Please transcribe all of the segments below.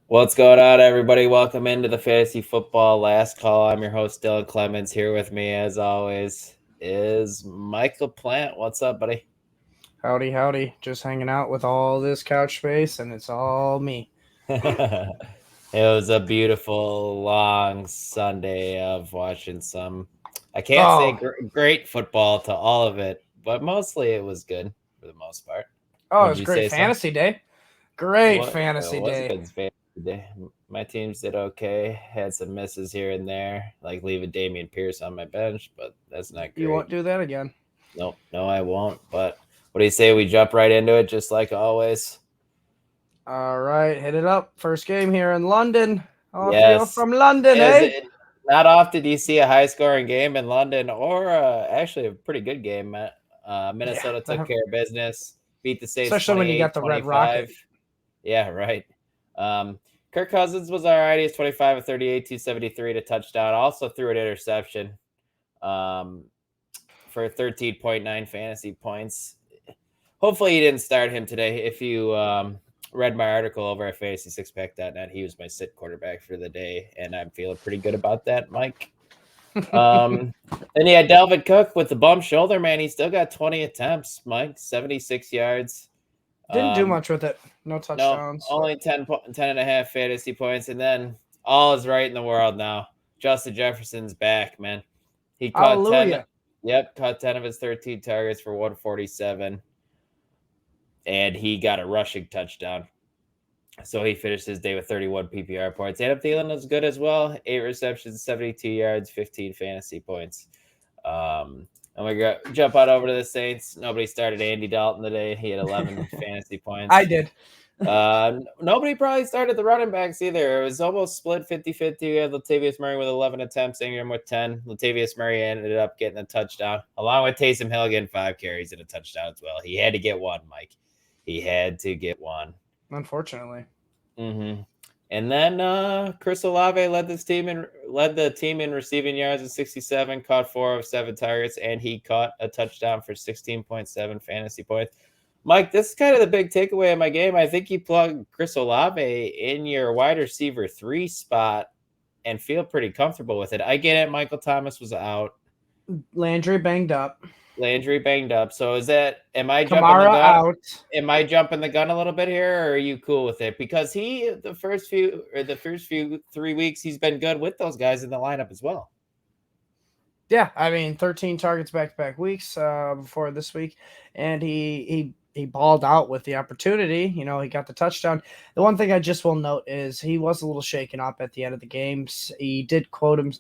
What's going on, everybody? Welcome into the Fantasy Football Last Call. I'm your host, Dylan Clemons. Here with me, as always, is Mike LaPlant. What's up, buddy? Howdy, howdy. Just hanging out with all this couch space, and it's all me. It was a beautiful, long Sunday of watching some, I can't say great football to all of it, but mostly it was good for the most part. It Would was you great say so? fantasy day. Great What fantasy was a day. good fantasy day. My teams did okay. Had some misses here and there, like leaving Damian Pierce on my bench, but that's not great. You won't do that again. Nope, no, I won't. But what do you say we jump right into it, just like always? All right, hit it up. First game here in London. Yes. From London, eh? Not often do you see a high-scoring game in London, or actually a pretty good game. Minnesota took care of business, beat the Saints, especially when you got the Red Rocket. Yeah, right. Kirk Cousins was all right. He's 25 of 38, 273 to touchdown. Also threw an interception for 13.9 fantasy points. Hopefully you didn't start him today. If you read my article over at fantasy6pack.net, he was my sit quarterback for the day, and I'm feeling pretty good about that, Mike. Then you had Dalvin Cook with the bum shoulder, man. He still got 20 attempts, Mike, 76 yards. Didn't do much with it. No touchdowns. No, only 10 and a half fantasy points. And then all is right in the world now. Justin Jefferson's back, man. He caught 10. Yep, caught 10 of his 13 targets for 147. And he got a rushing touchdown. So he finished his day with 31 PPR points. Adam Thielen was good as well. 8 receptions, 72 yards, 15 fantasy points. And we jump on over to the Saints. Nobody started Andy Dalton today. He had 11 fantasy points. I did. Nobody probably started the running backs either. It was almost split 50-50. We had Latavius Murray with 11 attempts, Ingram with 10. Latavius Murray ended up getting a touchdown, along with Taysom Hill getting 5 carries and a touchdown as well. He had to get one, Mike. He had to get one. Unfortunately. Mm-hmm. And then Chris Olave led the team in receiving yards at 67, caught 4 of 7 targets, and he caught a touchdown for 16.7 fantasy points. Mike, this is kind of the big takeaway of my game. I think you plug Chris Olave in your wide receiver 3 spot and feel pretty comfortable with it. I get it. Michael Thomas was out. Landry banged up. So am I jumping the gun? Out. Am I jumping the gun a little bit here, or are you cool with it? Because the first few 3 weeks, he's been good with those guys in the lineup as well. Yeah, I mean, 13 targets back-to-back weeks before this week, and he balled out with the opportunity. You know, he got the touchdown. The one thing I just will note is he was a little shaken up at the end of the games. He did quote him.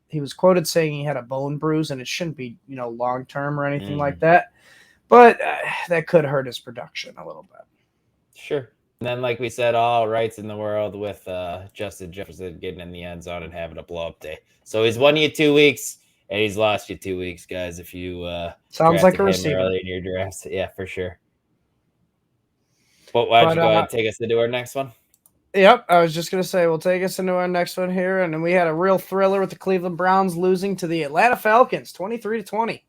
He was quoted saying he had a bone bruise, and it shouldn't be, long-term or anything like that. But that could hurt his production a little bit. Sure. And then, like we said, all rights in the world with Justin Jefferson getting in the end zone and having a blow-up day. So he's won you 2 weeks, and he's lost you 2 weeks, guys, if you sounds like a receiver early in your drafts. Yeah, for sure. But why don't you go ahead and take us into our next one? Yep, I was just going to say, we'll take us into our next one here. And then we had a real thriller with the Cleveland Browns losing to the Atlanta Falcons, 23-20.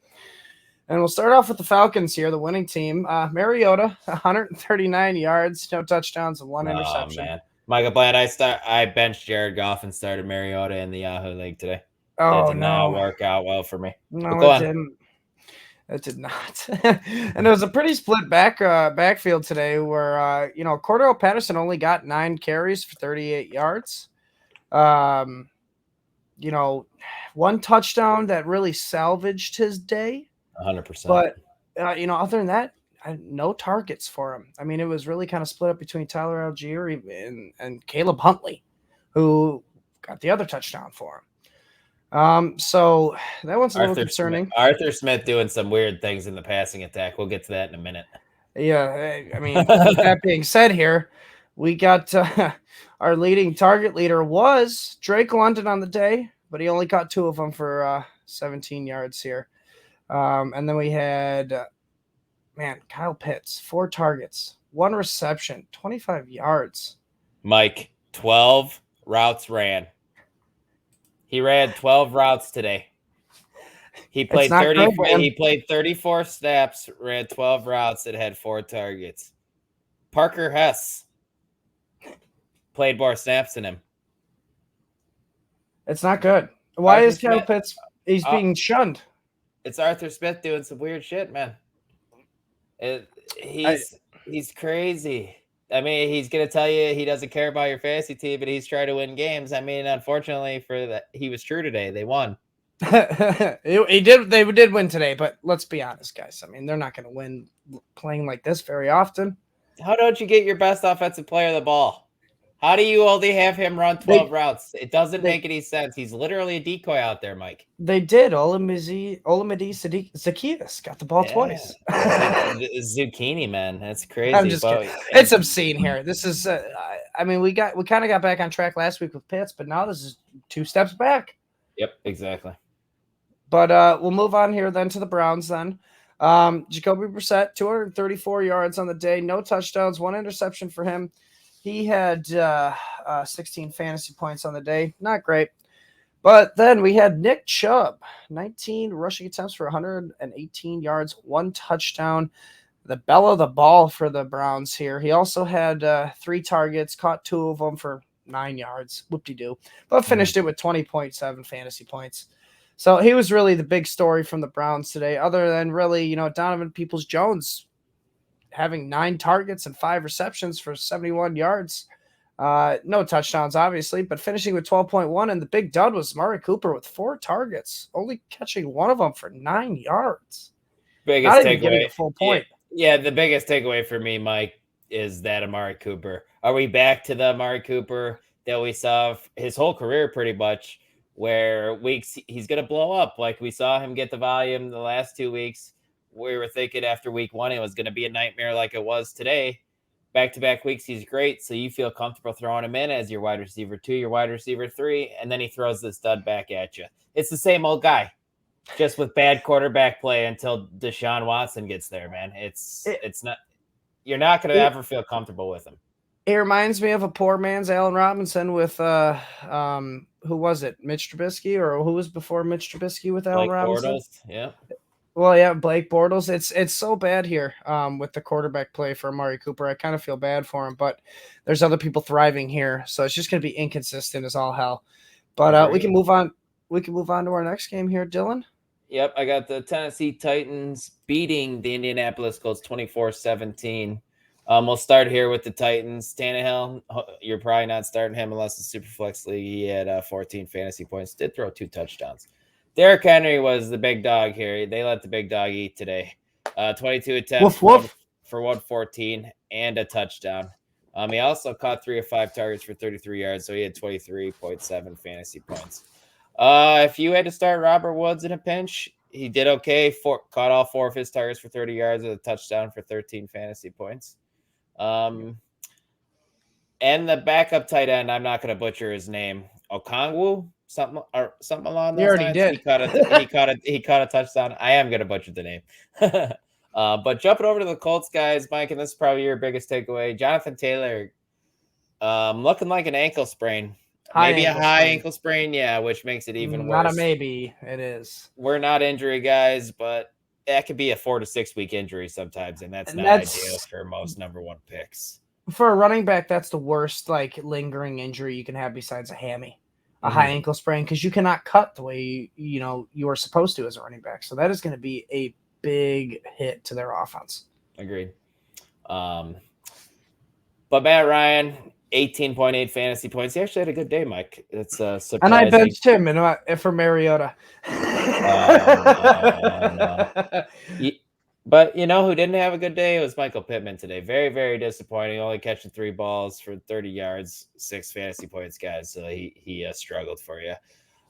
And we'll start off with the Falcons here, the winning team. Mariota, 139 yards, no touchdowns, and 1 interception. Oh, man. Michael Blatt, I benched Jared Goff and started Mariota in the Yahoo League today. Oh, that did not work out well for me. No, it didn't. It did not. And it was a pretty split backfield today where, Cordell Patterson only got 9 carries for 38 yards. 1 touchdown that really salvaged his day. 100%. But, other than that, no targets for him. I mean, it was really kind of split up between Tyler Algier and Caleb Huntley, who got the other touchdown for him. So that one's a little concerning. Arthur Smith doing some weird things in the passing attack. We'll get to that in a minute. Yeah, I mean, with that being said here, we got our leading target leader was Drake London on the day, but he only caught 2 of them for 17 yards here. And then we had, Kyle Pitts, 4 targets, 1 reception, 25 yards. Mike, 12 routes ran. He ran 12 routes today. He played 34 snaps, ran 12 routes, and had 4 targets. Parker Hess played more snaps than him. It's not good. Why Arthur is Kyle Smith, Pitts? He's being shunned. It's Arthur Smith doing some weird shit, man. He's crazy. I mean, he's gonna tell you he doesn't care about your fantasy team, but he's trying to win games. I mean, unfortunately for that, he was true today. They won. He did. They did win today, but let's be honest, guys. I mean, they're not going to win playing like this very often. How don't you get your best offensive player the ball? How do you only have him run 12 routes? It doesn't make any sense. He's literally a decoy out there, Mike. They did. Olamide Zaccheaus got the ball twice. Zucchini, man. That's crazy. I'm just kidding. It's obscene here. This is, I mean, we kind of got back on track last week with Pitts, but now this is 2 steps back. Yep, exactly. But we'll move on here then to the Browns then. Jacoby Brissett, 234 yards on the day, no touchdowns, 1 interception for him. He had 16 fantasy points on the day. Not great. But then we had Nick Chubb, 19 rushing attempts for 118 yards, 1 touchdown. The bell of the ball for the Browns here. He also had 3 targets, caught 2 of them for 9 yards. Whoop-de-doo. But finished it with 20.7 fantasy points. So he was really the big story from the Browns today, other than really, Donovan Peoples-Jones having 9 targets and 5 receptions for 71 yards. No touchdowns, obviously, but finishing with 12.1. And the big dud was Amari Cooper with 4 targets, only catching 1 of them for 9 yards. Biggest Not even takeaway. getting a full point. Yeah, the biggest takeaway for me, Mike, is that Amari Cooper. Are we back to the Amari Cooper that we saw his whole career pretty much, where weeks he's going to blow up? Like we saw him get the volume the last 2 weeks. We were thinking after week 1 it was going to be a nightmare like it was today. Back-to-back weeks, he's great, so you feel comfortable throwing him in as your wide receiver 2, your wide receiver 3, and then he throws this stud back at you. It's the same old guy, just with bad quarterback play until Deshaun Watson gets there, man. It's not – you're not going to ever feel comfortable with him. It reminds me of a poor man's Allen Robinson with who was it? Mitch Trubisky, or who was before Mitch Trubisky with Allen Robinson? Bortles, yeah. Well, yeah, Blake Bortles. It's so bad here with the quarterback play for Amari Cooper. I kind of feel bad for him, but there's other people thriving here, so it's just going to be inconsistent as all hell. But we can move on. We can move on to our next game here, Dylan. Yep, I got the Tennessee Titans beating the Indianapolis Colts 24-17. We'll start here with the Titans. Tannehill, you're probably not starting him unless it's Superflex League. He had 14 fantasy points. Did throw 2 touchdowns. Derrick Henry was the big dog here. They let the big dog eat today. 22 attempts for 114 and a touchdown. He also caught 3 of 5 targets for 33 yards, so he had 23.7 fantasy points. If you had to start Robert Woods in a pinch, he did okay. Caught all 4 of his targets for 30 yards with a touchdown for 13 fantasy points. And the backup tight end, I'm not going to butcher his name. Okongwu, something along those lines. Did. He caught a touchdown. I am going to butcher the name. But jumping over to the Colts, guys, Mike, and this is probably your biggest takeaway. Jonathan Taylor, looking like an ankle sprain. Maybe a high ankle sprain, yeah, which makes it even worse. Not a maybe, it is. We're not injury guys, but that could be a 4 to 6 week injury sometimes, and that's not ideal for most number 1 picks. For a running back, that's the worst lingering injury you can have besides a hammy, a high ankle sprain, because you cannot cut the way you are supposed to as a running back. So that is going to be a big hit to their offense. Agreed. But Matt Ryan, 18.8 fantasy points. He actually had a good day, Mike. It's surprising. And I benched him for Mariota. No. But you know who didn't have a good day? It was Michael Pittman today. Very, very disappointing. Only catching 3 balls for 30 yards, 6 fantasy points, guys. So he struggled for you.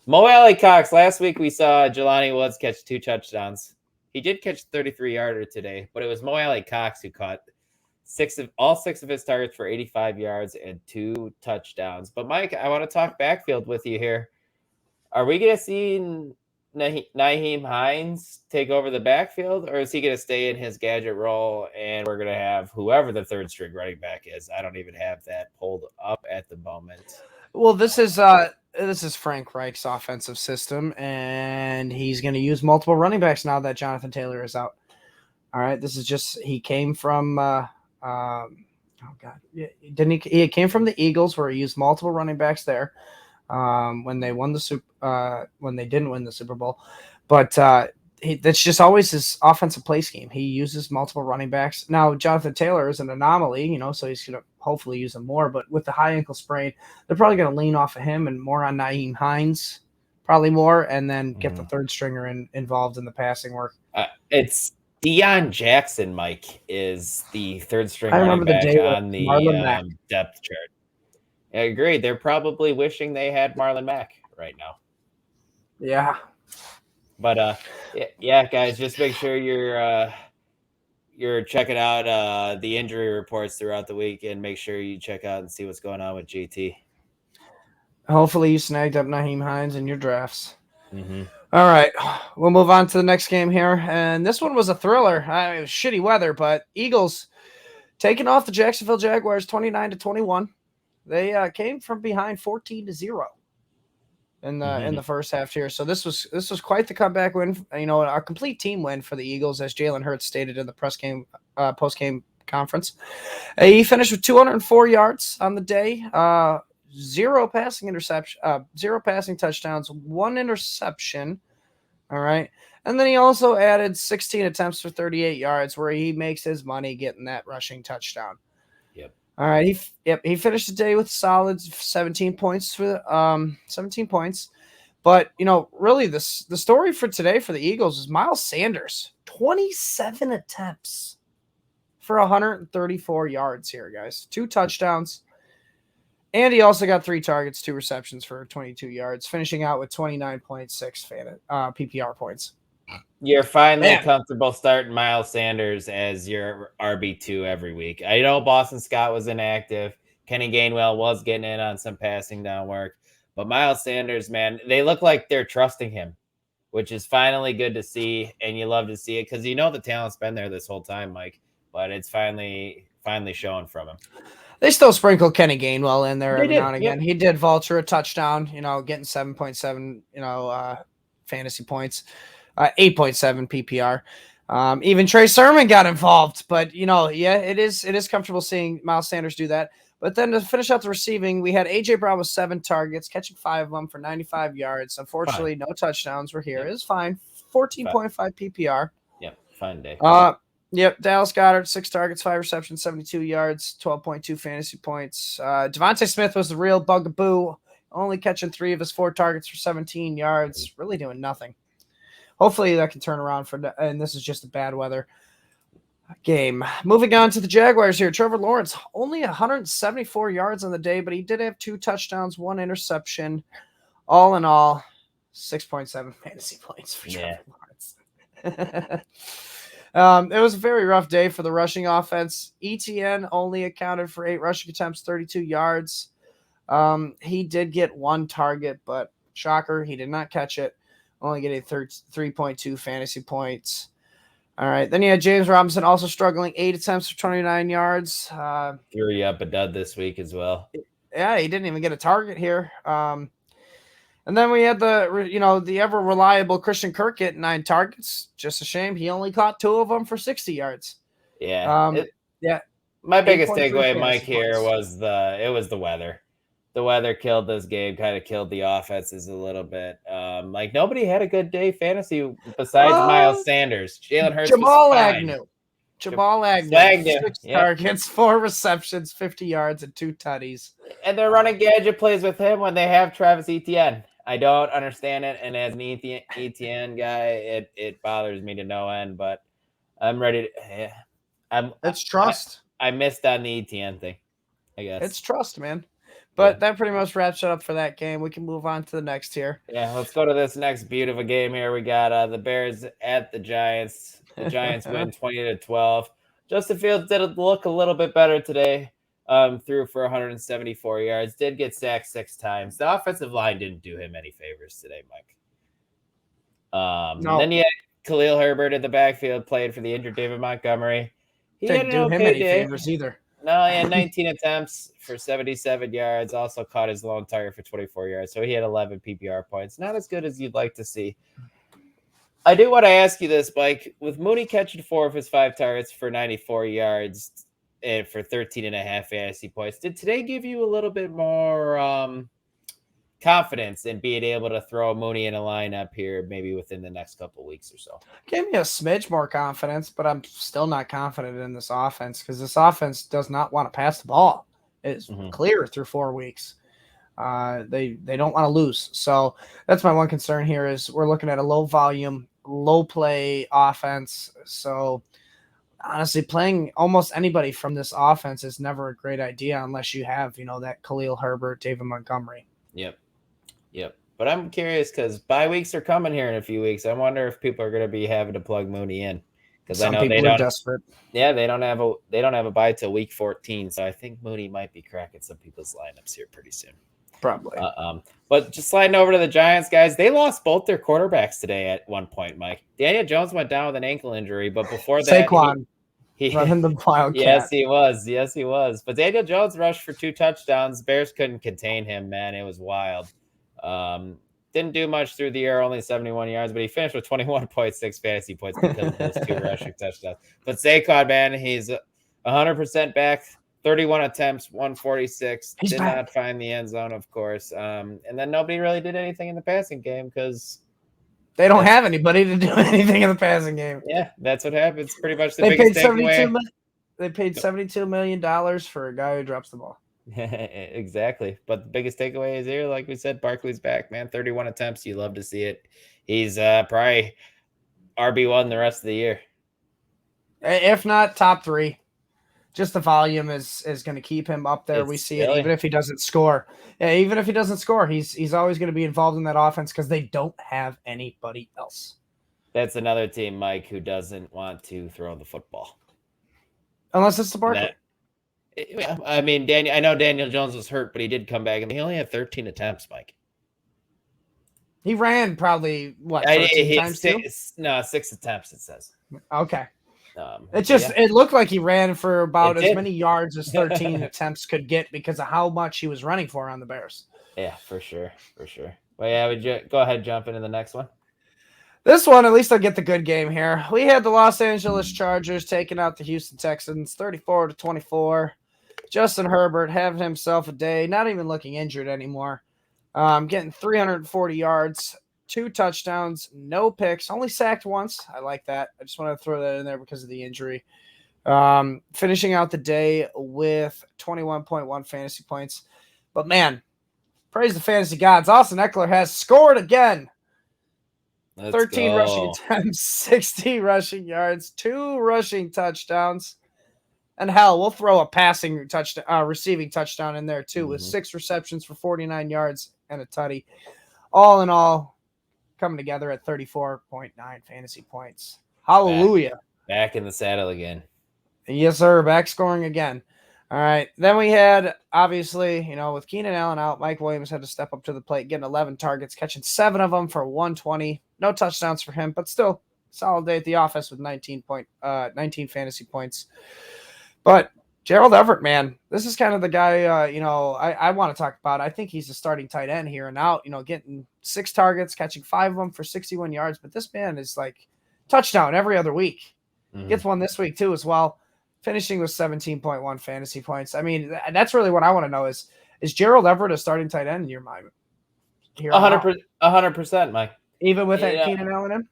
Mo Alley-Cox. Last week we saw Jelani Woods catch 2 touchdowns. He did catch a 33-yarder today, but it was Mo Alley-Cox who caught all 6 of his targets for 85 yards and 2 touchdowns. But Mike, I want to talk backfield with you here. Are we going to see Nyheim Hines take over the backfield, or is he going to stay in his gadget role and we're going to have whoever the 3rd string running back is? I don't even have that pulled up at the moment. Well, this is Frank Reich's offensive system, and he's going to use multiple running backs now that Jonathan Taylor is out. All right, this is just he came from Oh God, didn't he? He came from the Eagles, where he used multiple running backs there. When they won the when they didn't win the Super Bowl, but that's just always his offensive play scheme. He uses multiple running backs. Now Jonathan Taylor is an anomaly, so he's gonna hopefully use him more. But with the high ankle sprain, they're probably gonna lean off of him and more on Nyheim Hines, probably more, and then get the third stringer involved in the passing work. It's Deion Jackson, Mike, is the third string running back on the depth chart. I agree. They're probably wishing they had Marlon Mack right now. Yeah. But yeah, guys, just make sure you're checking out the injury reports throughout the week, and make sure you check out and see what's going on with GT. Hopefully you snagged up Nyheim Hines in your drafts. Mm-hmm. All right, we'll move on to the next game here, and this one was a thriller. It was shitty weather, but Eagles taking off the Jacksonville Jaguars 29-21. They came from behind 14-0 in the first half here. So this was quite the comeback win. A complete team win for the Eagles, as Jalen Hurts stated in the post game conference. He finished with 204 yards on the day. Zero passing touchdowns, 1 interception. All right. And then he also added 16 attempts for 38 yards, where he makes his money getting that rushing touchdown. Yep. All right. He finished the day with solid 17 points for 17 points. But, really the story for today for the Eagles is Miles Sanders, 27 attempts for 134 yards here, guys. 2 touchdowns. And he also got 3 targets, 2 receptions for 22 yards, finishing out with 29.6 PPR points. You're finally comfortable starting Miles Sanders as your RB2 every week. I know Boston Scott was inactive. Kenny Gainwell was getting in on some passing down work. But Miles Sanders, man, they look like they're trusting him, which is finally good to see. And you love to see it because the talent's been there this whole time, Mike. But it's finally showing from him. They still sprinkle Kenny Gainwell in there every now and again. Yep. He did vulture a touchdown, getting 7.7, fantasy points, 8.7 PPR. Even Trey Sermon got involved, but it is comfortable seeing Miles Sanders do that. But then to finish out the receiving, we had AJ Brown with 7 targets, catching 5 of them for 95 yards. Unfortunately, no touchdowns were here. Yep. It was fine. 14.5 PPR. Yep, fine day. Yep, Dallas Goedert, 6 targets, 5 receptions, 72 yards, 12.2 fantasy points. Devontae Smith was the real bugaboo, only catching 3 of his 4 targets for 17 yards, really doing nothing. Hopefully that can turn around and this is just a bad weather game. Moving on to the Jaguars here. Trevor Lawrence, only 174 yards on the day, but he did have 2 touchdowns, 1 interception. All in all, 6.7 fantasy points for Trevor Lawrence. It was a very rough day for the rushing offense. ETN only accounted for 8 rushing attempts, 32 yards. He did get 1 target, but shocker, he did not catch it. Only getting 3.2 fantasy points. All right. Then you had James Robinson also struggling, 8 attempts for 29 yards. Threw you up a dud this week as well. Yeah, he didn't even get a target here. And then we had the ever reliable Christian Kirk getting 9 targets. Just a shame he only caught 2 of them for 60 yards. Yeah. My biggest takeaway, Mike, here was the weather. The weather killed this game, kind of killed the offenses a little bit. Nobody had a good day fantasy besides Miles Sanders. Jalen Hurts Jamal was fine. Agnew. Jamal Agnew. 6 targets, 4 receptions, 50 yards, and 2 tutties. And they're running gadget plays with him when they have Travis Etienne. I don't understand it, and as an Etienne guy, it bothers me to no end. But I'm ready to. It's trust. I missed on the Etienne thing, I guess. It's trust, man. But that pretty much wraps it up for that game. We can move on to the next here. Yeah, let's go to this next beautiful game here. We got the Bears at the Giants. The Giants win 20-12. Justin Fields did look a little bit better today. Threw for 174 yards. Did get sacked 6 times. The offensive line didn't do him any favors today, Mike. No. Then you had Khalil Herbert in the backfield, played for the injured David Montgomery. He didn't do him any favors either. No, he had 19 attempts for 77 yards. Also caught his lone target for 24 yards. So he had 11 PPR points. Not as good as you'd like to see. I do want to ask you this, Mike. With Mooney catching 4 of his 5 targets for 94 yards, for 13.5 fantasy points. Did today give you a little bit more confidence in being able to throw Mooney in a lineup here, maybe within the next couple of weeks or so? Gave me a smidge more confidence, but I'm still not confident in this offense because this offense does not want to pass the ball. It's clear through 4 weeks. They don't want to lose. So that's my one concern here is we're looking at a low volume, low play offense. So honestly, playing almost anybody from this offense is never a great idea unless you have, that Khalil Herbert, David Montgomery. Yep. But I'm curious because bye weeks are coming here in a few weeks. I wonder if people are going to be having to plug Mooney in because I know they don't. Desperate. Yeah, they don't have a bye till week 14, so I think Mooney might be cracking some people's lineups here pretty soon. Probably. But just sliding over to the Giants, guys, they lost both their quarterbacks today at one point. Mike Daniel Jones went down with an ankle injury, but before that, Saquon running the Wildcat. Yes, he was. But Daniel Jones rushed for 2 touchdowns. Bears couldn't contain him, man. It was wild. Didn't do much through the air, only 71 yards, but he finished with 21.6 fantasy points because of those 2 rushing touchdowns. But Saquon, man, he's 100% back. 31 attempts, 146. Did not find the end zone, of course. And then nobody really did anything in the passing game because they don't have anybody to do anything in the passing game. Yeah, that's what happens. Pretty much the biggest takeaway. They paid $72 million for a guy who drops the ball. Exactly. But the biggest takeaway is here, like we said, Barkley's back, man. 31 attempts. You love to see it. He's probably RB1 the rest of the year. If not, top 3. Just the volume is going to keep him up there. We see it even if he doesn't score. Yeah, even if he doesn't score, he's always going to be involved in that offense because they don't have anybody else. That's another team, Mike, who doesn't want to throw the football. Unless it's the Barkley. I mean, I know Daniel Jones was hurt, but he did come back, and he only had 13 attempps, Mike. He ran probably, 13 times too? No, 6 attempts, it says. Okay. It looked like he ran for about as many yards as 13 attempts could get because of how much he was running for on the Bears. Yeah, for sure. Well, yeah, would you go ahead and jump into the next one? This one, at least I'll get the good game here. We had the Los Angeles Chargers taking out the Houston Texans, 34-24. Justin Herbert having himself a day, not even looking injured anymore. Getting 340 yards, 2 touchdowns, no picks, only sacked once. I like that. I just want to throw that in there because of the injury. Finishing out the day with 21.1 fantasy points. But man, praise the fantasy gods. Austin Eckler has scored again. 13 rushing attempts, 60 rushing yards, 2 rushing touchdowns. And hell, we'll throw a passing touchdown, receiving touchdown in there too, with 6 receptions for 49 yards and a tutty. All in all, coming together at 34.9 fantasy points. Hallelujah. Back in the saddle again. Yes, sir. Back scoring again. All right. Then we had, obviously, with Keenan Allen out, Mike Williams had to step up to the plate, getting 11 targets, catching 7 of them for 120. No touchdowns for him, but still solid day at the office with 19 fantasy points. But Gerald Everett, man, this is kind of the guy, I want to talk about. I think he's a starting tight end here and out, getting 6 targets, catching 5 of them for 61 yards. But this man is like touchdown every other week. Gets one this week too as well, finishing with 17.1 fantasy points. I mean, that's really what I want to know is Gerald Everett a starting tight end in your mind? 100%, Mike. Even with that Keenan Allen in?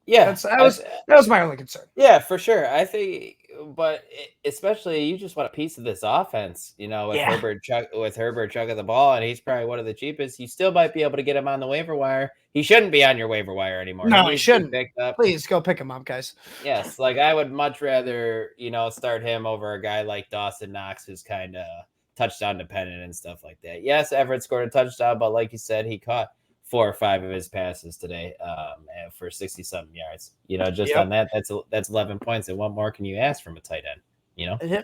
Yeah. That was my only concern. Yeah, for sure. I think, but especially you just want a piece of this offense, Herbert chugging the ball, and he's probably one of the cheapest. You still might be able to get him on the waiver wire. He shouldn't be on your waiver wire anymore. No, he shouldn't. Please go pick him up, guys. Yes, like I would much rather, start him over a guy like Dawson Knox, who's kind of touchdown dependent and stuff like that. Yes, Everett scored a touchdown, but like you said, he caught 4 or 5 of his passes today for 60-something yards. On that, that's 11 points. And what more can you ask from a tight end?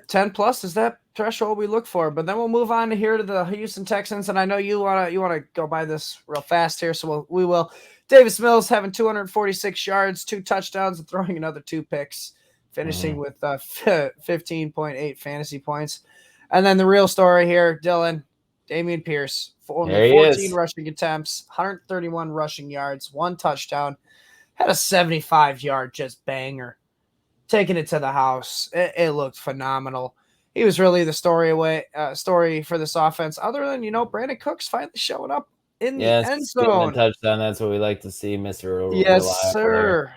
10 plus is that threshold we look for. But then we'll move on to the Houston Texans. And I know you want to go by this real fast here, so we will. Davis Mills having 246 yards, 2 touchdowns, and throwing another 2 picks, finishing with 15.8 fantasy points. And then the real story here, Dylan, Dameon Pierce, only 14 rushing attempts, 131 rushing yards, 1 touchdown, had a 75-yard just banger, taking it to the house. It looked phenomenal. he was really the story for this offense. Other than Brandon Cooks finally showing up in the end zone, touchdown. That's what we like to see, Mr. Yes, Reliable sir. there.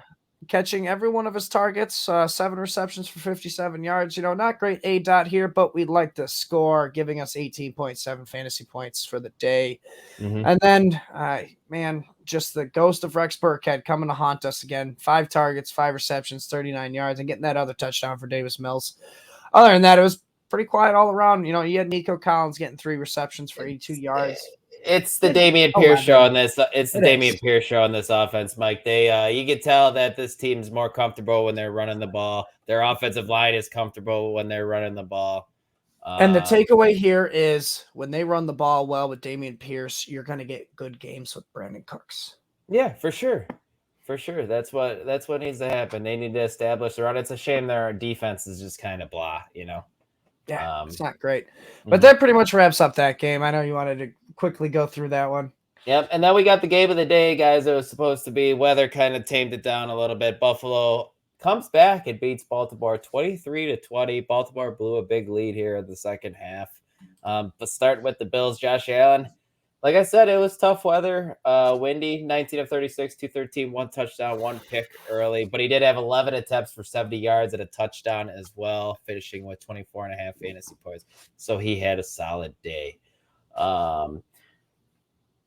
Catching every one of his targets, 7 receptions for 57 yards. Not great A-dot here, but we'd like to score, giving us 18.7 fantasy points for the day. Mm-hmm. And then, just the ghost of Rex Burkhead coming to haunt us again. 5 targets, 5 receptions, 39 yards, and getting that other touchdown for Davis Mills. Other than that, it was pretty quiet all around. You had Nico Collins getting 3 receptions for 82 yards. It's the Dameon Pierce show on this. It's the Dameon Pierce show on this offense, Mike. You can tell that this team's more comfortable when they're running the ball. Their offensive line is comfortable when they're running the ball. And the takeaway here is when they run the ball well with Dameon Pierce, you're going to get good games with Brandon Cooks. Yeah, for sure. For sure. That's what needs to happen. They need to establish the run. It's a shame their defense is just kind of blah, Yeah, it's not great. But that pretty much wraps up that game. I know you wanted to quickly go through that one. Yep, and then we got the game of the day, guys. It was supposed to be. Weather kind of tamed it down a little bit. Buffalo comes back and beats Baltimore 23-20. Baltimore blew a big lead here in the second half. But starting with the Bills, Josh Allen. Like I said, it was tough weather, windy, 19 of 36, 213, 1 touchdown, 1 pick early. But he did have 11 attempts for 70 yards and a touchdown as well, finishing with 24.5 fantasy points. So he had a solid day.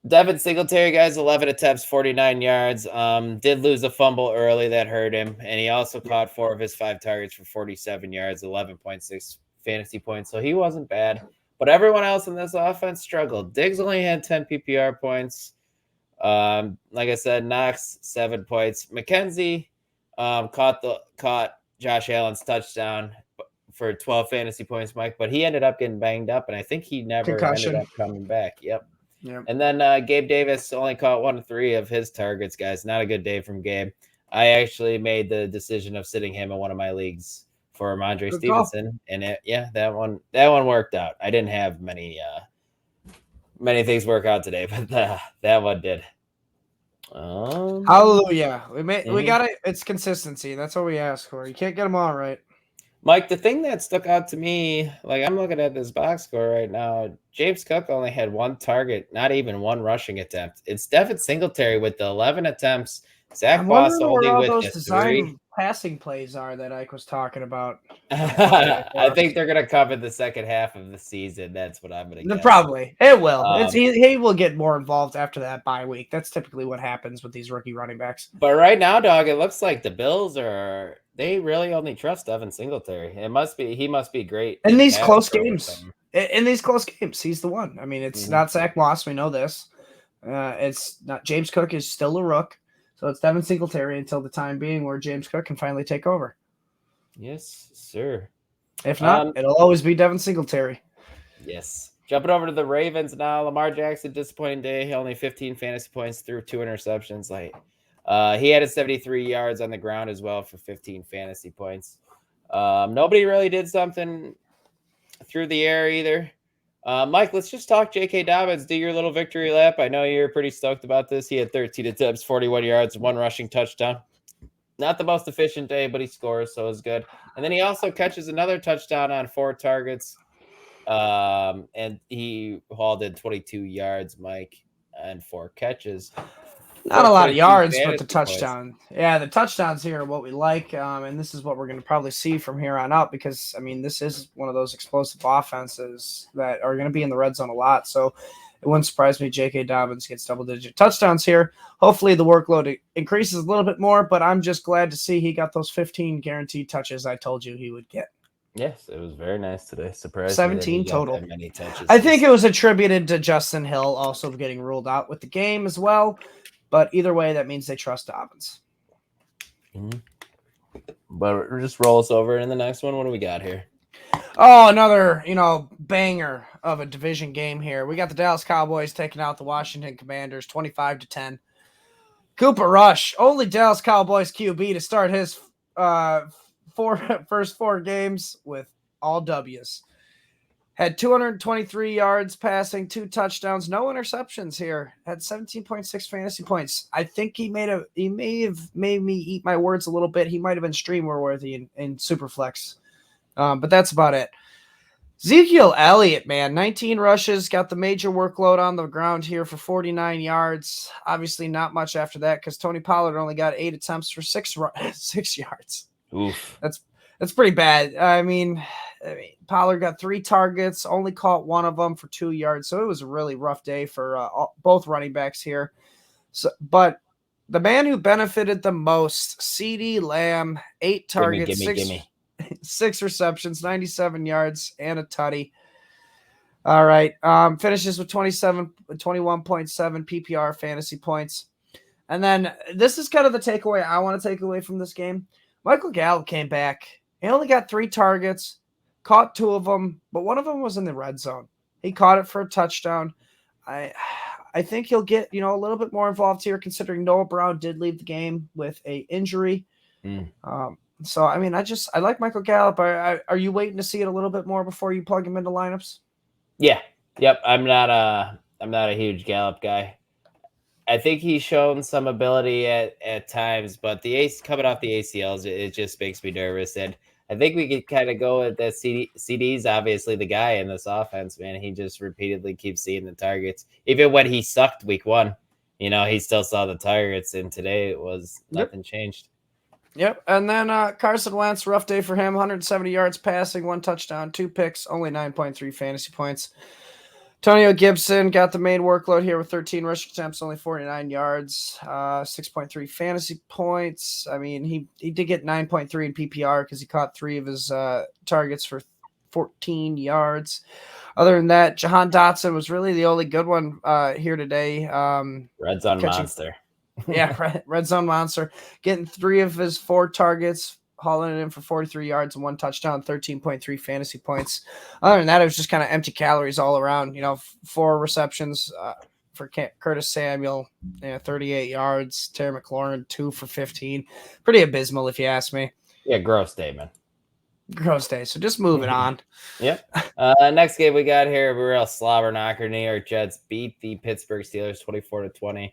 Devin Singletary, guys, 11 attempts, 49 yards. Did lose a fumble early that hurt him. And he also caught 4 of his 5 targets for 47 yards, 11.6 fantasy points. So he wasn't bad. But everyone else in this offense struggled. Diggs only had 10 PPR points. Like I said, Knox, 7 points. McKenzie caught Josh Allen's touchdown for 12 fantasy points, Mike. But he ended up getting banged up, and I think he never ended up coming back. Yep. And then Gabe Davis only caught 1 of 3 of his targets, guys. Not a good day from Gabe. I actually made the decision of sitting him in one of my leagues for Ramondre Stevenson, and that one worked out. I didn't have many things work out today, but that one did. Hallelujah! We got it. It's consistency. That's what we ask for. You can't get them all right. Mike, the thing that stuck out to me, like I'm looking at this box score right now, James Cook only had 1 target, not even 1 rushing attempt. It's Devin Singletary with the 11 attempts. Zach Moss only with the 3 passing plays are that Ike was talking about. I think they're gonna come in the second half of the season. That's what I'm gonna guess. Probably it will. He will get more involved after that bye week. That's typically what happens with these rookie running backs. But right now, dog, it looks like the Bills they really only trust Devin Singletary. He must be great in these close games. In these close games, he's the one. I mean, it's not Zach Moss. We know this. It's not James Cook is still a rook. So it's Devin Singletary until the time being where James Cook can finally take over. Yes, sir. If not, it'll always be Devin Singletary. Yes. Jumping over to the Ravens now. Lamar Jackson, disappointing day. He only 15 fantasy points through 2 interceptions. He had 73 yards on the ground as well for 15 fantasy points. Nobody really did something through the air either. Mike, let's just talk J.K. Dobbins. Do your little victory lap. I know you're pretty stoked about this. He had 13 attempts, 41 yards, 1 rushing touchdown. Not the most efficient day, but he scores, so it's good. And then he also catches another touchdown on 4 targets. And he hauled in 22 yards, Mike, and 4 catches. Not a lot of yards, but the touchdown. Points. Yeah, the touchdowns here are what we like, and this is what we're going to probably see from here on out because, I mean, this is one of those explosive offenses that are going to be in the red zone a lot. So it wouldn't surprise me J.K. Dobbins gets double-digit touchdowns here. Hopefully the workload increases a little bit more, but I'm just glad to see he got those 15 guaranteed touches I told you he would get. Yes, it was very nice today. Surprised 17 total. Many touches. I think it was attributed to Justin Hill also getting ruled out with the game as well. But either way, that means they trust Dobbins. Mm-hmm. But just roll us over in the next one. What do we got here? Oh, another, banger of a division game here. We got the Dallas Cowboys taking out the Washington Commanders 25-10. Cooper Rush, only Dallas Cowboys QB to start his first 4 games with all W's. Had 223 yards passing, 2 touchdowns, no interceptions here. Had 17.6 fantasy points. I think he may have made me eat my words a little bit. He might have been streamer worthy in Superflex. But that's about it. Ezekiel Elliott, man, 19 rushes, got the major workload on the ground here for 49 yards. Obviously, not much after that because Tony Pollard only got 8 attempts for 6 yards. Oof. That's pretty bad. I mean, Pollard got 3 targets, only caught one of them for 2 yards. So it was a really rough day for both running backs here. So, but the man who benefited the most, CeeDee Lamb, 8 targets, Gimme. 6 receptions, 97 yards, and a tutty. All right. Finishes with 21.7 PPR fantasy points. And then this is kind of the takeaway I want to take away from this game. Michael Gallup came back. He only got 3 targets, caught 2 of them, but one of them was in the red zone. He caught it for a touchdown. I think he'll get, a little bit more involved here considering Noah Brown did leave the game with a injury. So, I mean, I like Michael Gallup. Are you waiting to see it a little bit more before you plug him into lineups? Yeah. Yep. I'm not a huge Gallup guy. I think he's shown some ability at times, but coming off the ACLs, it just makes me nervous. And I think we could kind of go with that. CD's obviously the guy in this offense, man. He just repeatedly keeps seeing the targets. Even when he sucked week 1, he still saw the targets. And today it was nothing changed. Yep. And then Carson Wentz, rough day for him. 170 yards passing, 1 touchdown, 2 picks, only 9.3 fantasy points. Antonio Gibson got the main workload here with 13 rushing attempts, only 49 yards, 6.3 fantasy points. I mean, he did get 9.3 in PPR because he caught 3 of his targets for 14 yards. Other than that, Jahan Dotson was really the only good one here today. Red zone monster. Yeah, red zone monster. Getting 3 of his 4 targets, hauling it in for 43 yards and 1 touchdown, 13.3 fantasy points. Other than that, it was just kind of empty calories all around. 4 receptions for Curtis Samuel, 38 yards. Terry McLaurin, 2 for 15. Pretty abysmal, if you ask me. Yeah, gross day, man. Gross day. So just moving on. Yep. Next game we got here, a real slobber knocker. New York Jets beat the Pittsburgh Steelers 24-20.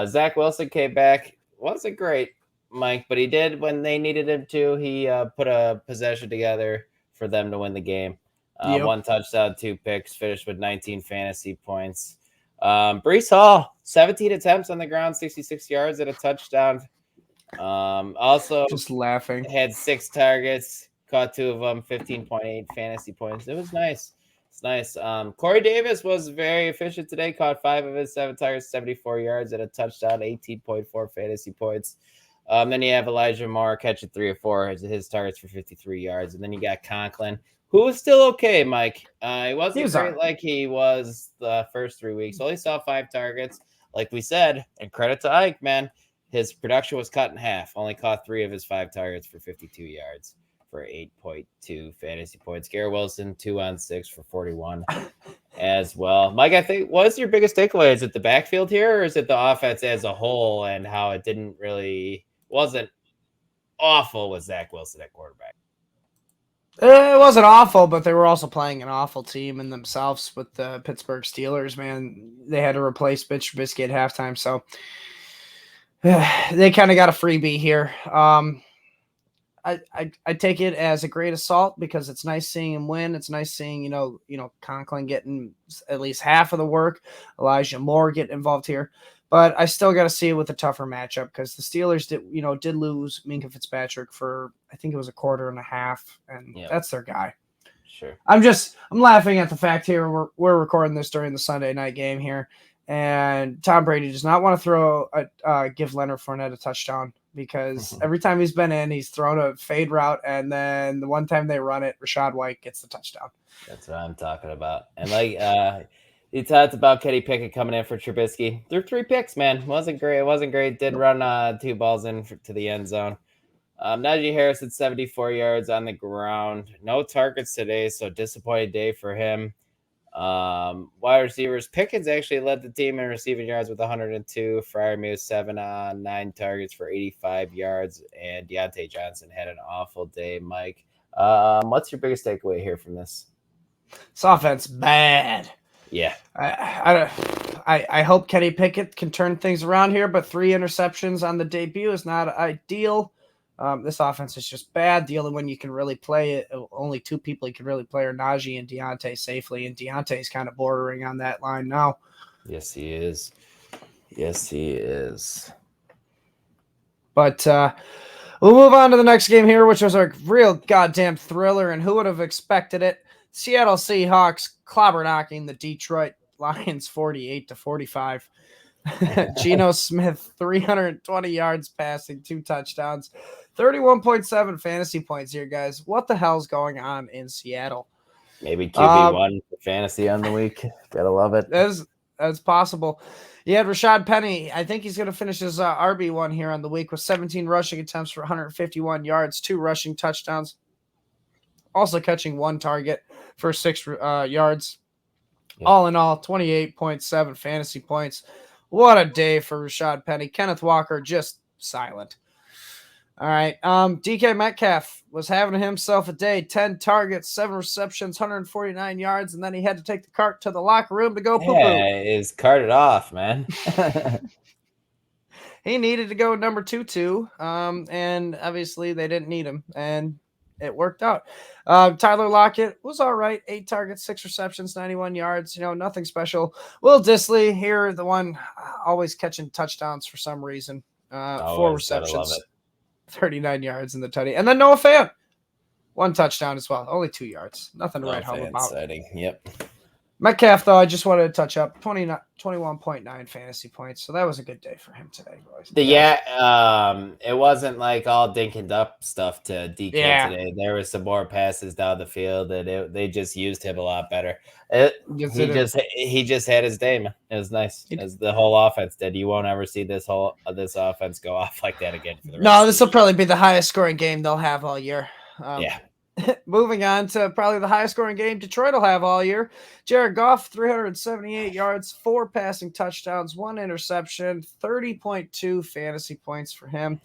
Zach Wilson came back. Wasn't great, Mike, but he did when they needed him to. He put a possession together for them to win the game. 1 touchdown, 2 picks, finished with 19 fantasy points. Breece Hall, 17 attempts on the ground, 66 yards and a touchdown. Also just laughing. Had 6 targets, caught 2 of them, 15.8 fantasy points. It was nice. It's nice. Corey Davis was very efficient today, caught 5 of his 7 targets, 74 yards and a touchdown, 18.4 fantasy points. Then you have Elijah Moore catching 3 or 4 his targets for 53 yards. And then you got Conklin, who was still okay, Mike. He wasn't great like he was the first 3 weeks. Only saw 5 targets. Like we said, and credit to Ike, man, his production was cut in half. Only caught 3 of his 5 targets for 52 yards for 8.2 fantasy points. Garrett Wilson, 2 on 6 for 41 as well. Mike, I think, what's your biggest takeaway? Is it the backfield here, or is it the offense as a whole and how it wasn't awful with Zach Wilson at quarterback? It wasn't awful, but they were also playing an awful team in themselves with the Pittsburgh Steelers, man. They had to replace Mitch Trubisky at halftime, so they kind of got a freebie here. I take it as a great assault because it's nice seeing him win. It's nice seeing, Conklin getting at least half of the work, Elijah Moore getting involved here. But I still got to see it with a tougher matchup because the Steelers did lose Minkah Fitzpatrick for, I think it was a quarter and a half, and that's their guy. Sure. I'm laughing at the fact here we're recording this during the Sunday night game here, and Tom Brady does not want to give Leonard Fournette a touchdown because every time he's been in, he's thrown a fade route, and then the one time they run it, Rachaad White gets the touchdown. That's what I'm talking about. And you talked about Kenny Pickett coming in for Trubisky. Threw 3 picks, man. Wasn't great. Did run 2 balls in to the end zone. Najee Harris at 74 yards on the ground. No targets today, so disappointing day for him. Wide receivers. Pickens actually led the team in receiving yards with 102. Freiermuth 7 on 9 targets for 85 yards. And Deontay Johnson had an awful day, Mike. What's your biggest takeaway here from this? This offense bad. Yeah. I hope Kenny Pickett can turn things around here, but 3 interceptions on the debut is not ideal. This offense is just bad. The only one you can really play it, only two people you can really play are Najee and Deontay safely, and Deontay's kind of bordering on that line now. Yes, he is. Yes, he is. But we'll move on to the next game here, which was a real goddamn thriller, and who would have expected it? Seattle Seahawks clobber knocking the Detroit Lions 48-45. Geno Smith, 320 yards passing, 2 touchdowns, 31.7 fantasy points here, guys. What the hell's going on in Seattle? Maybe QB1 for fantasy on the week. Gotta love it. That's possible. You had Rashad Penny. I think he's going to finish his RB1 here on the week with 17 rushing attempts for 151 yards, 2 rushing touchdowns. Also catching 1 target for 6 yards. Yep. All in all, 28.7 fantasy points. What a day for Rashad Penny. Kenneth Walker just silent. All right. DK Metcalf was having himself a day. 10 targets, 7 receptions, 149 yards, and then he had to take the cart to the locker room to go poo-poo. Yeah, he's carted off, man. He needed to go number 2-2, and obviously they didn't need him, and it worked out. Tyler Lockett was all right. 8 targets, 6 receptions, 91 yards. Nothing special. Will Dissly here, the one always catching touchdowns for some reason. 4 receptions, 39 yards in the tutty. And then Noah Fant, 1 touchdown as well. Only 2 yards. Nothing to write home about. Exciting. Yep. Metcalf, though, I just wanted to touch up 21.9 fantasy points. So that was a good day for him today, boys. It wasn't like all dink and dump stuff to DK today. There was some more passes down the field that they just used him a lot better. He just had his day, man. It was nice. As the whole offense did. You won't ever see this offense go off like that again. For the rest this will probably be the highest scoring game they'll have all year. Moving on to probably the highest scoring game Detroit will have all year. Jared Goff, 378 yards, 4 passing touchdowns, 1 interception, 30.2 fantasy points for him.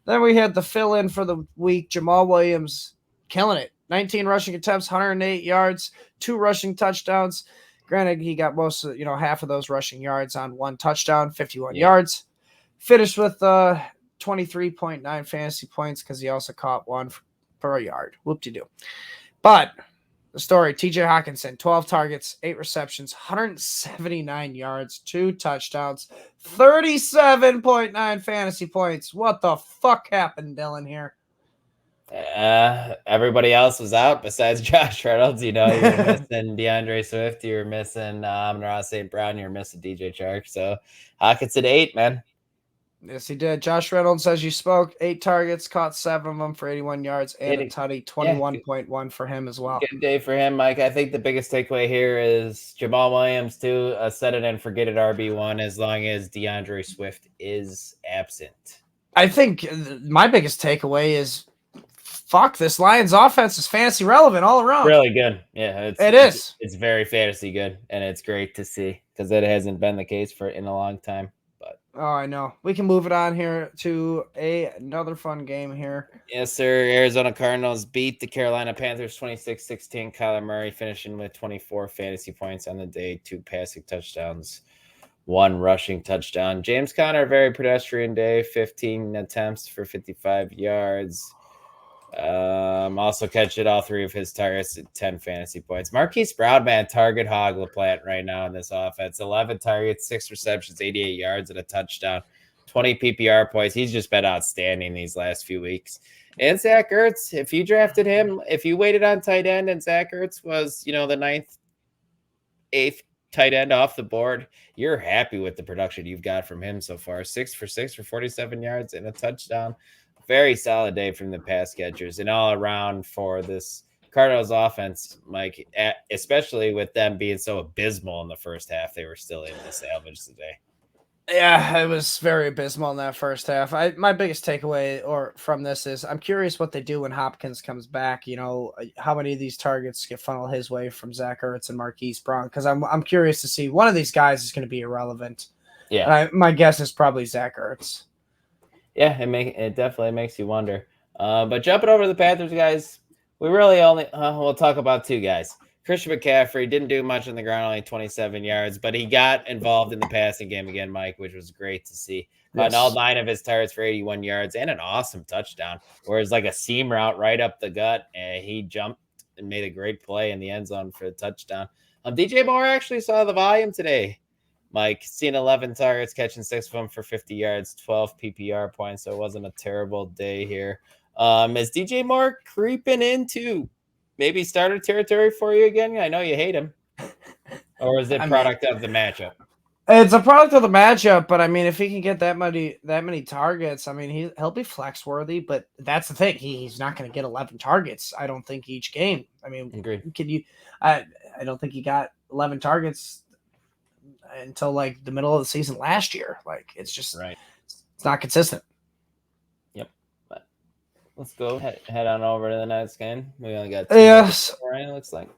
Then we had the fill-in for the week, Jamal Williams, killing it. 19 rushing attempts, 108 yards, 2 rushing touchdowns. Granted, he got half of those rushing yards on 1 touchdown, 51 yards. Finished with 23.9 fantasy points because he also caught 1 per yard. Whoop-de-doo. But the story, TJ Hawkinson, 12 targets, 8 receptions, 179 yards, 2 touchdowns, 37.9 fantasy points. What the fuck happened, Dylan, here? Everybody else was out besides Josh Reynolds. You were missing DeAndre Swift. You were missing Ross St. Brown. You were missing DJ Chark. So Hawkinson 8, man. Yes, he did. Josh Reynolds, as you spoke, 8 targets, caught 7 of them for 81 yards and a tutty, 21.1 for him as well. Good day for him, Mike. I think the biggest takeaway here is Jamal Williams, too, set it and forget it RB1 as long as DeAndre Swift is absent. I think my biggest takeaway is this Lions offense is fantasy relevant all around. Really good. Yeah, it is. It's very fantasy good, and it's great to see because it hasn't been the case in a long time. Oh, I know. We can move it on here to another fun game here. Yes, sir. Arizona Cardinals beat the Carolina Panthers 26-16. Kyler Murray finishing with 24 fantasy points on the day, 2 passing touchdowns, 1 rushing touchdown. James Conner, very pedestrian day, 15 attempts for 55 yards. Also catching all 3 of his targets at 10 fantasy points. Marquise Brown, man, target hog LaPlant right now in this offense. 11 targets, 6 receptions, 88 yards, and a touchdown. 20 PPR points. He's just been outstanding these last few weeks. And Zach Ertz, if you drafted him, if you waited on tight end and Zach Ertz was, the 9th, 8th tight end off the board, you're happy with the production you've got from him so far. 6 for 6 for 47 yards and a touchdown. Very solid day from the pass catchers and all around for this Cardinals offense, Mike, especially with them being so abysmal in the first half. They were still able to salvage the day. Yeah, it was very abysmal in that first half. My biggest takeaway from this is I'm curious what they do when Hopkins comes back. How many of these targets get funneled his way from Zach Ertz and Marquise Brown? Because I'm curious to see one of these guys is going to be irrelevant. Yeah, my guess is probably Zach Ertz. Yeah, it definitely makes you wonder. But jumping over to the Panthers, guys, we really only we'll talk about 2 guys. Christian McCaffrey didn't do much on the ground, only 27 yards, but he got involved in the passing game again, Mike, which was great to see. Caught all 9 of his targets for 81 yards and an awesome touchdown, where it's like a seam route right up the gut, and he jumped and made a great play in the end zone for the touchdown. DJ Moore actually saw the volume today, Mike, seeing 11 targets, catching 6 of them for 50 yards, 12 PPR points, so it wasn't a terrible day here. Is DJ Moore creeping into maybe starter territory for you again? I know you hate him. Or is it product of the matchup? It's a product of the matchup, but I mean, if he can get that many targets, I mean, he'll be flex worthy. But that's the thing; he's not going to get 11 targets. I don't think each game. I mean, agreed. Can you? I don't think he got 11 targets until like the middle of the season last year. Like it's just right. It's not consistent. Yep. But let's go head on over to the next game. We only got 2 yes. Right, it looks like.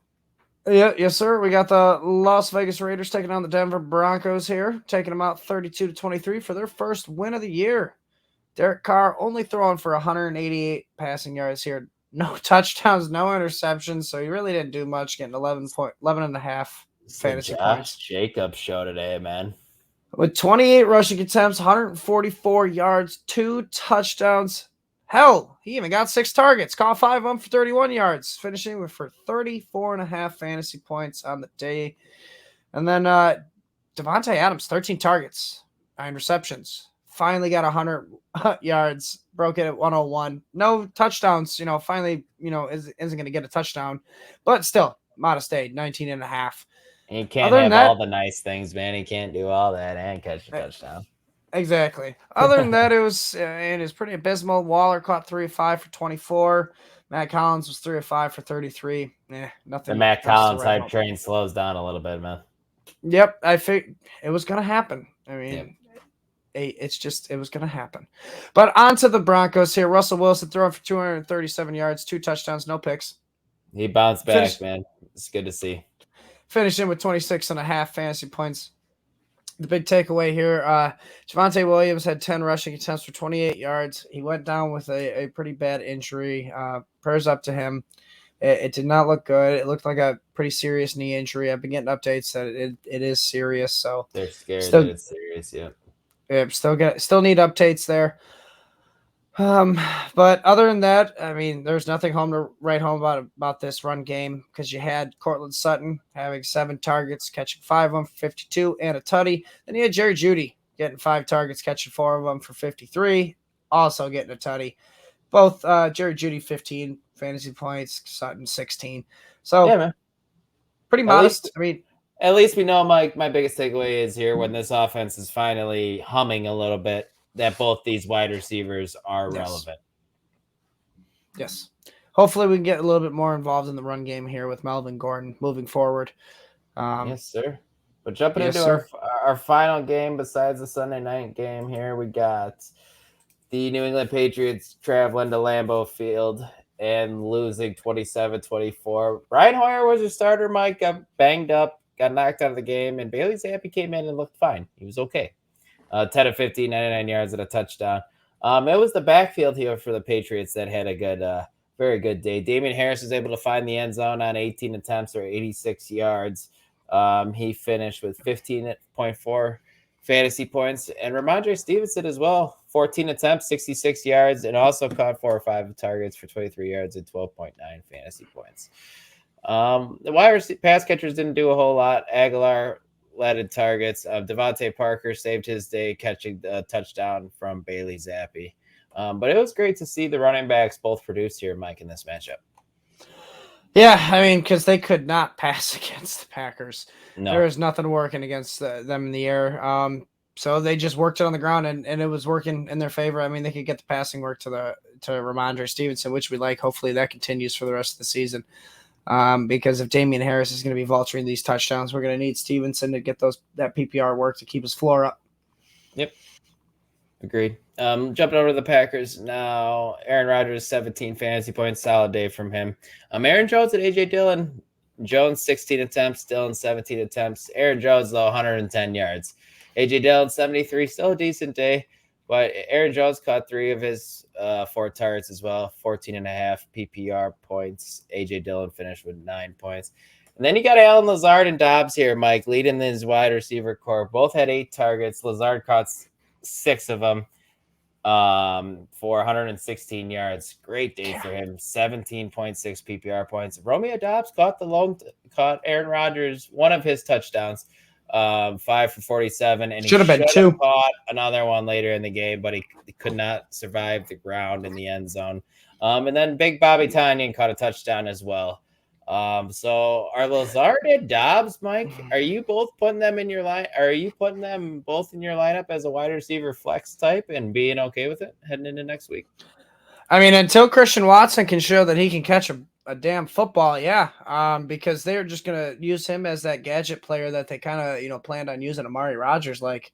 Yeah, yes, sir. We got the Las Vegas Raiders taking on the Denver Broncos here, taking them out 32-23 for their first win of the year. Derek Carr only throwing for 188 passing yards here. No touchdowns, no interceptions, so he really didn't do much, getting 11 and a half fantasy points. Jacobs show today, man. With 28 rushing attempts, 144 yards, 2 touchdowns. Hell, he even got 6 targets, caught 5 of them for 31 yards, finishing with for 34.5 fantasy points on the day. And then Devontae Adams, 13 targets, 9 receptions. Finally got 100 yards, broke it at 101. No touchdowns, finally, isn't going to get a touchdown. But still, modest day, 19.5. He can't have all the nice things, man. He can't do all that and catch a touchdown. Exactly. Other than that, it was pretty abysmal. Waller caught 3 of 5 for 24. Matt Collins was 3 of 5 for 33. Nothing. The Matt Collins hype train slows down a little bit, man. Yep, I think it was going to happen. I mean, it was going to happen. But on to the Broncos here. Russell Wilson throwing for 237 yards, 2 touchdowns, no picks. He bounced back, man. It's good to see. Finishing with 26.5 fantasy points. The big takeaway here, Javonte Williams had 10 rushing attempts for 28 yards. He went down with a pretty bad injury. Prayers up to him. It did not look good. It looked like a pretty serious knee injury. I've been getting updates that it is serious. So they're scared that it's serious, yeah. Yeah, still need updates there. But other than that, I mean, there's nothing to write home about this run game because you had Cortland Sutton having 7 targets, catching 5 of them for 52 and a tutty. Then you had Jerry Jeudy getting 5 targets, catching 4 of them for 53, also getting a tutty. Both Jerry Jeudy 15 fantasy points, Sutton 16. So yeah, man. Pretty modest. At least we know, Mike, my biggest takeaway is here when this offense is finally humming a little bit, that both these wide receivers are relevant. Yes. Hopefully we can get a little bit more involved in the run game here with Melvin Gordon moving forward. Yes, sir. But jumping into our final game besides the Sunday night game here, we got the New England Patriots traveling to Lambeau Field and losing 27-24. Brian Hoyer was your starter, Mike, got banged up, got knocked out of the game, and Bailey Zappi came in and looked fine. He was okay. 10 of 15, 99 yards and a touchdown. It was the backfield here for the Patriots that had a good, very good day. Damian Harris was able to find the end zone on 18 attempts or 86 yards. He finished with 15.4 fantasy points. And Ramondre Stevenson as well, 14 attempts, 66 yards, and also caught 4 or 5 targets for 23 yards and 12.9 fantasy points. The wide pass catchers didn't do a whole lot. Aguilar led in targets. Devontae Parker saved his day catching a touchdown from Bailey Zappi. But it was great to see the running backs both produce here, Mike, in this matchup. Yeah, I mean, because they could not pass against the Packers. No. There was nothing working against them in the air. So they just worked it on the ground, and it was working in their favor. I mean, they could get the passing work to Ramondre Stevenson, which we like. Hopefully that continues for the rest of the season. Because if Damian Harris is going to be vulturing these touchdowns, we're going to need Stevenson to get that PPR work to keep his floor up. Yep. Agreed. Jumping over to the Packers now. Aaron Rodgers, 17 fantasy points. Solid day from him. Aaron Jones and A.J. Dillon. Jones, 16 attempts. Dillon, 17 attempts. Aaron Jones, though, 110 yards. A.J. Dillon, 73. Still a decent day. But Aaron Jones caught 3 of his 4 targets as well. 14.5 PPR points. A.J. Dillon finished with 9 points. And then you got Allen Lazard and Dobbs here, Mike, leading his wide receiver core. Both had 8 targets. Lazard caught 6 of them for 116 yards. Great day for him. 17.6 PPR points. Romeo Dobbs caught Aaron Rodgers one of his touchdowns, 5 for 47, and he should have been 2. Caught another one later in the game, but he could not survive the ground in the end zone. And then Big Bobby Tonyan caught a touchdown as well. So are Lazard and Dobbs, Mike? Are you both putting them in your line? Are you putting them both in your lineup as a wide receiver flex type and being okay with it heading into next week? I mean, until Christian Watson can show that he can catch a damn football, yeah. Because they're just gonna use him as that gadget player that they kind of planned on using Amari Rodgers like.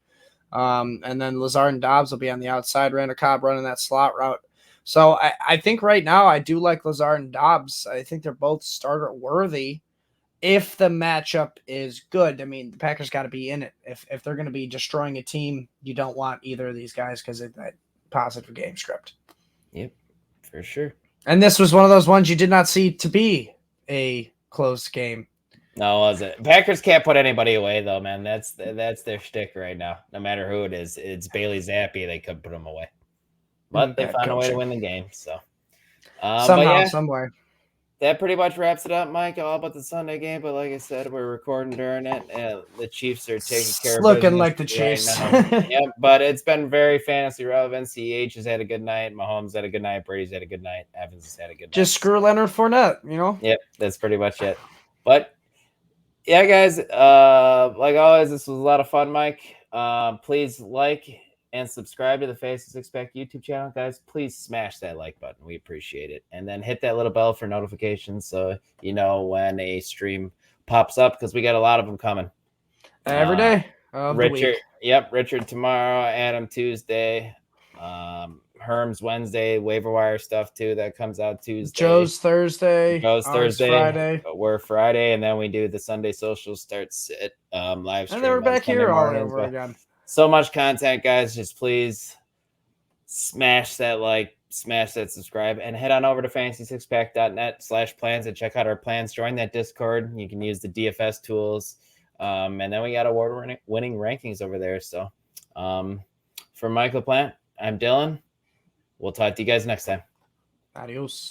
And then Lazard and Dobbs will be on the outside. Randall Cobb running that slot route. So I think right now I do like Lazard and Dobbs. I think they're both starter worthy if the matchup is good. I mean, the Packers got to be in it. If they're going to be destroying a team, you don't want either of these guys because of that positive game script. Yep, for sure. And this was one of those ones you did not see to be a close game. No, was it? Packers can't put anybody away though, man. That's their shtick right now. No matter who it is, it's Bailey Zappi. They could put him away. But they found a way to win the game. So somehow, somewhere. That pretty much wraps it up, Mike. All about the Sunday game. But like I said, we're recording during it. The Chiefs are taking care of it. Looking like the Chiefs. Right yeah, but it's been very fantasy relevant. CH has had a good night. Mahomes had a good night. Brady's had a good night. Evans has had a good night. Just screw Leonard Fournette, Yep, that's pretty much it. But yeah, guys, like always, this was a lot of fun, Mike. Please like and subscribe to the Faces Expect YouTube channel, guys. Please smash that like button. We appreciate it. And then hit that little bell for notifications so you know when a stream pops up because we got a lot of them coming. Every day. Richard, Richard tomorrow, Adam Tuesday, Herm's Wednesday, waiver wire stuff too that comes out Tuesday. Joe's Thursday. Friday. We're Friday, and then we do the Sunday socials starts at live stream. And then we're back here all over again. So much content, guys. Just please smash that like, smash that subscribe, and head on over to fantasy6pack.net/plans and check out our plans. Join that Discord. You can use the DFS tools. And then we got award-winning rankings over there. So for Mike LaPlant, I'm Dylan. We'll talk to you guys next time. Adios.